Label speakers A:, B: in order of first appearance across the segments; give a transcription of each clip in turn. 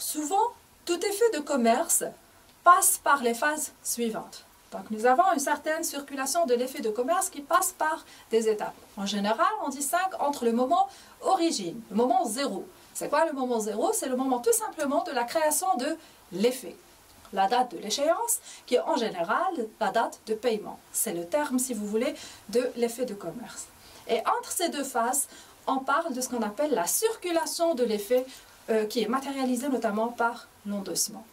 A: souvent, tout effet de commerce passe par les phases suivantes. Donc, nous avons une certaine circulation de l'effet de commerce qui passe par des étapes. En général, on distingue entre le moment origine, le moment zéro. C'est quoi le moment zéro? C'est le moment tout simplement de la création de l'effet. La date de l'échéance, qui est en général la date de paiement. C'est le terme, si vous voulez, de l'effet de commerce. Et entre ces deux phases, on parle de ce qu'on appelle la circulation de l'effet, qui est matérialisée notamment par l'endossement.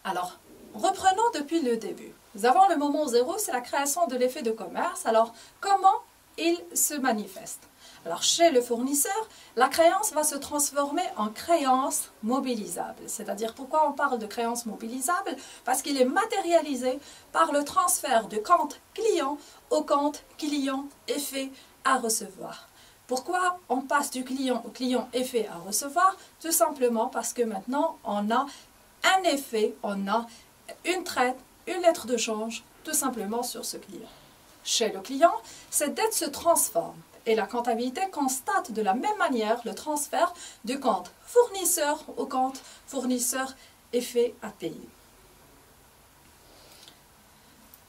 A: Alors, reprenons depuis le début. Nous avons le moment zéro, c'est la création de l'effet de commerce. Alors, comment il se manifeste? Alors, chez le fournisseur, la créance va se transformer en créance mobilisable. C'est-à-dire, pourquoi on parle de créance mobilisable? Parce qu'il est matérialisé par le transfert du compte client au compte client effet à recevoir. Pourquoi on passe du client au client effet à recevoir? Tout simplement parce que maintenant, on a un effet, on a une traite, une lettre de change, tout simplement sur ce client. Chez le client, cette dette se transforme et la comptabilité constate de la même manière le transfert du compte fournisseur au compte fournisseur effet à payer.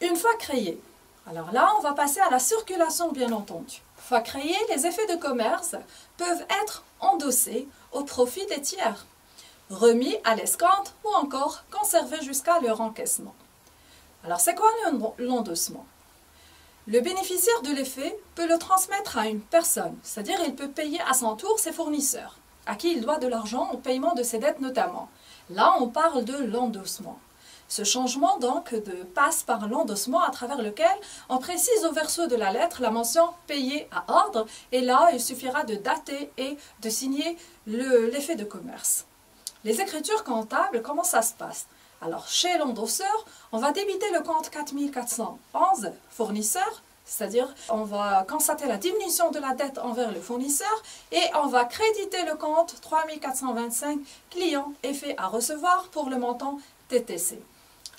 A: Une fois créé, alors là, on va passer à la circulation, bien entendu. Une fois créés, les effets de commerce peuvent être endossés au profit des tiers, remis à l'escompte ou encore conservés jusqu'à leur encaissement. Alors, c'est quoi l'endossement? Le bénéficiaire de l'effet peut le transmettre à une personne, c'est-à-dire il peut payer à son tour ses fournisseurs, à qui il doit de l'argent au paiement de ses dettes notamment. Là, on parle de l'endossement. Ce changement donc passe par l'endossement à travers lequel on précise au verso de la lettre la mention « payé à ordre » et là, il suffira de dater et de signer l'effet de commerce. Les écritures comptables, comment ça se passe? Alors, chez l'endosseur, on va débiter le compte 4411 fournisseur, c'est-à-dire on va constater la diminution de la dette envers le fournisseur et on va créditer le compte 3425 client effet à recevoir pour le montant TTC.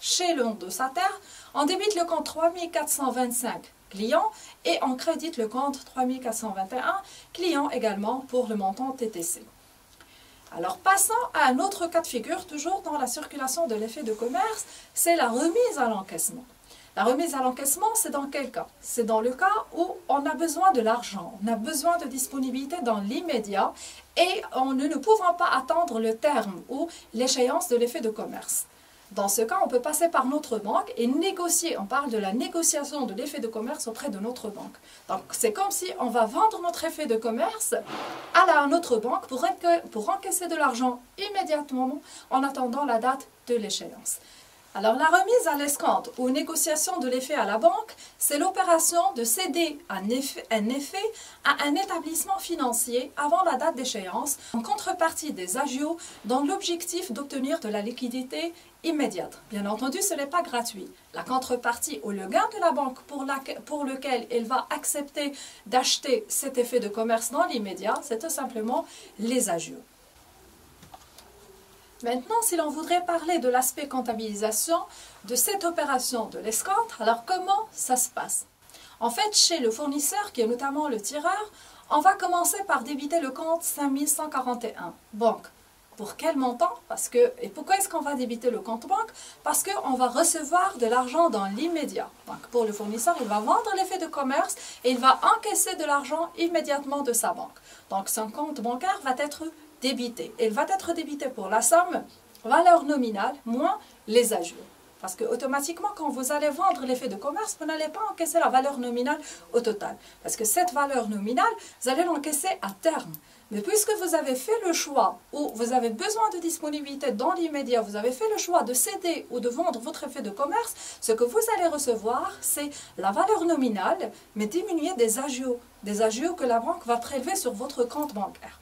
A: Chez l'endossataire, on débite le compte 3425 client et on crédite le compte 3421 client également pour le montant TTC. Alors, passons à un autre cas de figure, toujours dans la circulation de l'effet de commerce, c'est la remise à l'encaissement. La remise à l'encaissement, c'est dans quel cas? C'est dans le cas où on a besoin de l'argent, on a besoin de disponibilité dans l'immédiat et nous ne pouvons pas attendre le terme ou l'échéance de l'effet de commerce. Dans ce cas, on peut passer par notre banque et négocier. On parle de la négociation de l'effet de commerce auprès de notre banque. Donc, c'est comme si on va vendre notre effet de commerce à notre banque pour encaisser de l'argent immédiatement en attendant la date de l'échéance. Alors, la remise à l'escompte ou négociation de l'effet à la banque, c'est l'opération de céder un effet à un établissement financier avant la date d'échéance en contrepartie des agios dans l'objectif d'obtenir de la liquidité immédiate. Bien entendu, ce n'est pas gratuit. La contrepartie ou le gain de la banque pour lequel elle va accepter d'acheter cet effet de commerce dans l'immédiat, c'est tout simplement les agios. Maintenant, si l'on voudrait parler de l'aspect comptabilisation de cette opération de l'escompte, alors comment ça se passe? En fait, chez le fournisseur, qui est notamment le tireur, on va commencer par débiter le compte 5141 banque. Pour quel montant? Et pourquoi est-ce qu'on va débiter le compte banque? Parce qu'on va recevoir de l'argent dans l'immédiat. Donc, pour le fournisseur, il va vendre l'effet de commerce et il va encaisser de l'argent immédiatement de sa banque. Donc, son compte bancaire va être débité. Il va être débité pour la somme, valeur nominale, moins les agios. Parce que automatiquement, quand vous allez vendre l'effet de commerce, vous n'allez pas encaisser la valeur nominale au total. Parce que cette valeur nominale, vous allez l'encaisser à terme. Mais puisque vous avez fait le choix, ou vous avez besoin de disponibilité dans l'immédiat, vous avez fait le choix de céder ou de vendre votre effet de commerce, ce que vous allez recevoir, c'est la valeur nominale, mais diminuée des agios que la banque va prélever sur votre compte bancaire.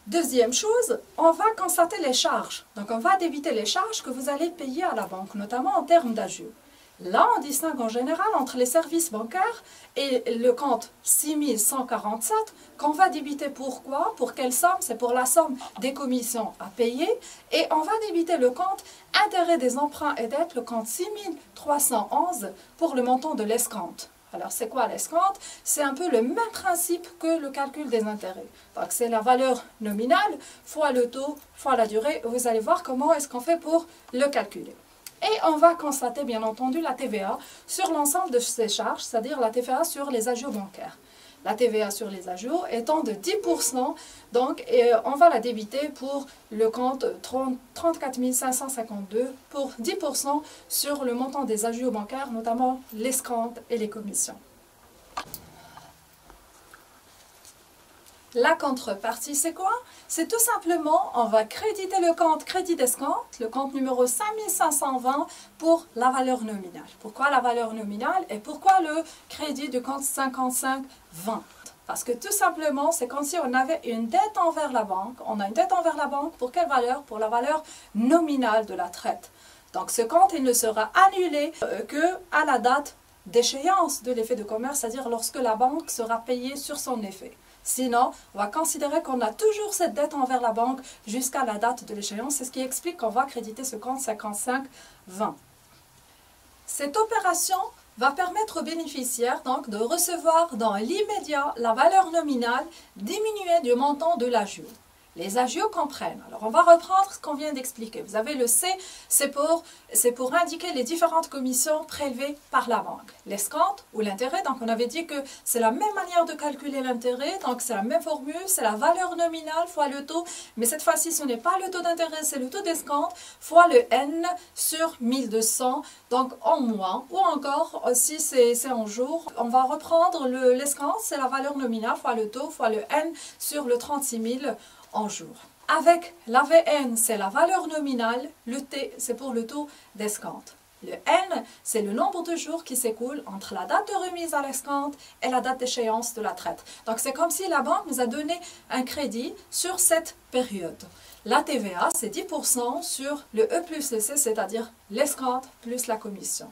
A: Deuxième chose, on va constater les charges. Donc, on va débiter les charges que vous allez payer à la banque, notamment en termes d'agios. Là, on distingue en général entre les services bancaires et le compte 6147 qu'on va débiter. Pourquoi? Pour quelle somme? C'est pour la somme des commissions à payer. Et on va débiter le compte intérêt des emprunts et dettes, le compte 6311 pour le montant de l'escompte. Alors, c'est quoi l'escompte? C'est un peu le même principe que le calcul des intérêts. Donc, c'est la valeur nominale fois le taux fois la durée. Vous allez voir comment est-ce qu'on fait pour le calculer. Et on va constater, bien entendu, la TVA sur l'ensemble de ces charges, c'est-à-dire la TVA sur les agiots bancaires. La TVA sur les agiots étant de 10%, donc on va la débiter pour le compte 34 552 pour 10% sur le montant des agiots bancaires, notamment l'escompte et les commissions. La contrepartie, c'est quoi? C'est tout simplement, on va créditer le compte crédit d'escompte, le compte numéro 5520 pour la valeur nominale. Pourquoi la valeur nominale et pourquoi le crédit du compte 5520? Parce que tout simplement, c'est comme si on avait une dette envers la banque. On a une dette envers la banque pour quelle valeur? Pour la valeur nominale de la traite. Donc ce compte, il ne sera annulé qu'à la date d'échéance de l'effet de commerce, c'est-à-dire lorsque la banque sera payée sur son effet. Sinon, on va considérer qu'on a toujours cette dette envers la banque jusqu'à la date de l'échéance. C'est ce qui explique qu'on va créditer ce compte 5520. Cette opération va permettre aux bénéficiaires donc, de recevoir dans l'immédiat la valeur nominale diminuée du montant de l'agio. Les agios comprennent. Alors, on va reprendre ce qu'on vient d'expliquer. Vous avez le C, c'est pour indiquer les différentes commissions prélevées par la banque. L'escompte ou l'intérêt, donc on avait dit que c'est la même manière de calculer l'intérêt, donc c'est la même formule, c'est la valeur nominale fois le taux, mais cette fois-ci, ce n'est pas le taux d'intérêt, c'est le taux d'escompte fois le N sur 1200, donc en mois, ou encore, si c'est en jour, on va reprendre l'escompte, c'est la valeur nominale fois le taux fois le N sur le 36 000 en jour. Avec l'AVN, c'est la valeur nominale, le T, c'est pour le taux d'escompte. Le N, c'est le nombre de jours qui s'écoulent entre la date de remise à l'escompte et la date d'échéance de la traite. Donc, c'est comme si la banque nous a donné un crédit sur cette période. La TVA, c'est 10% sur le E plus le C, c'est-à-dire l'escompte plus la commission.